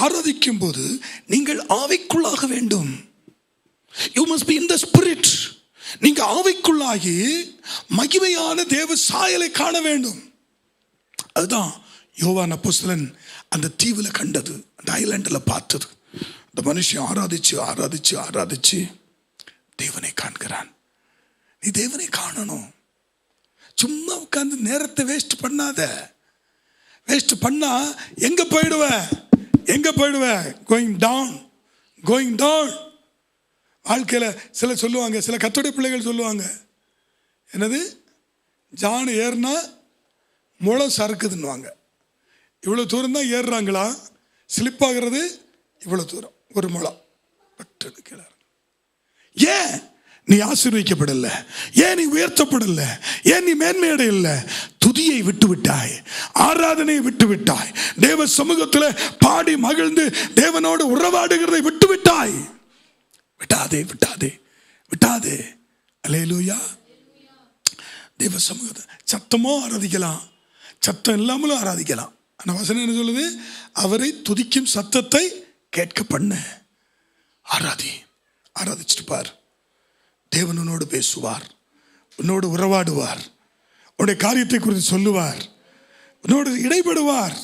ஆராதிக்கும் போது நீங்கள் ஆவிக்குள்ளாக வேண்டும். You must be in the spirit. நீங்க ஆவிக்குள்ளாகி மகிமையான தேவ சாயலை காண வேண்டும். அதுதான் யோவான் அப்போஸ்தலன் அந்த தீவில் கண்டது, அந்த ஐலாண்டில் பார்த்தது. அந்த மனுஷன் ஆராதிச்சு ஆராதிச்சு ஆராதிச்சு தேவனை காண்கிறான். நீ தேவனை காணணும். சும்மா உட்கார்ந்து நேரத்தை வேஸ்ட் பண்ணாத. வேஸ்ட் பண்ணா எங்க போயிடுவ? Going down. வாழ்க்கையில் சில சொல்லுவாங்க, சில கர்த்தருடைய பிள்ளைகள் சொல்லுவாங்க, என்னது ஜான் ஏறினா முளை சறுக்குதுன்னுவாங்க. இவ்வளோ தூரம் தான் ஏறுறாங்களா, ஸ்லிப் ஆகிறது இவ்வளோ தூரம், ஒரு முளம் பட்டு கீழே. ஏன் நீ ஆசீர்வதிக்கப்படலை? ஏன் நீ உயர்த்தப்படலை? ஏன் நீ மேன்மையடையலை? துதியை விட்டு விட்டாய், ஆராதனையை விட்டு விட்டாய், தேவ சமூகத்தில் பாடி மகிழ்ந்து தேவனோடு உறவாடுகிறதை விட்டு விட்டாய். விட்டாதே. அல்லேலூயா. தேவ சமூகத்தை சத்தமோ ஆராதிக்கலாம், சத்தம் இல்லாமலும் ஆராதிக்கலாம். ஆனால் வசனம் என்ன சொல்லுது? அவரை துதிக்கும் சத்தத்தை கேட்க பண்ண. ஆராதிச்சுட்டு பார். தேவன் உன்னோடு பேசுவார், உன்னோடு உறவாடுவார், உன்னுடைய காரியத்தை குறித்து சொல்லுவார், உன்னோடு இடைபடுவார்.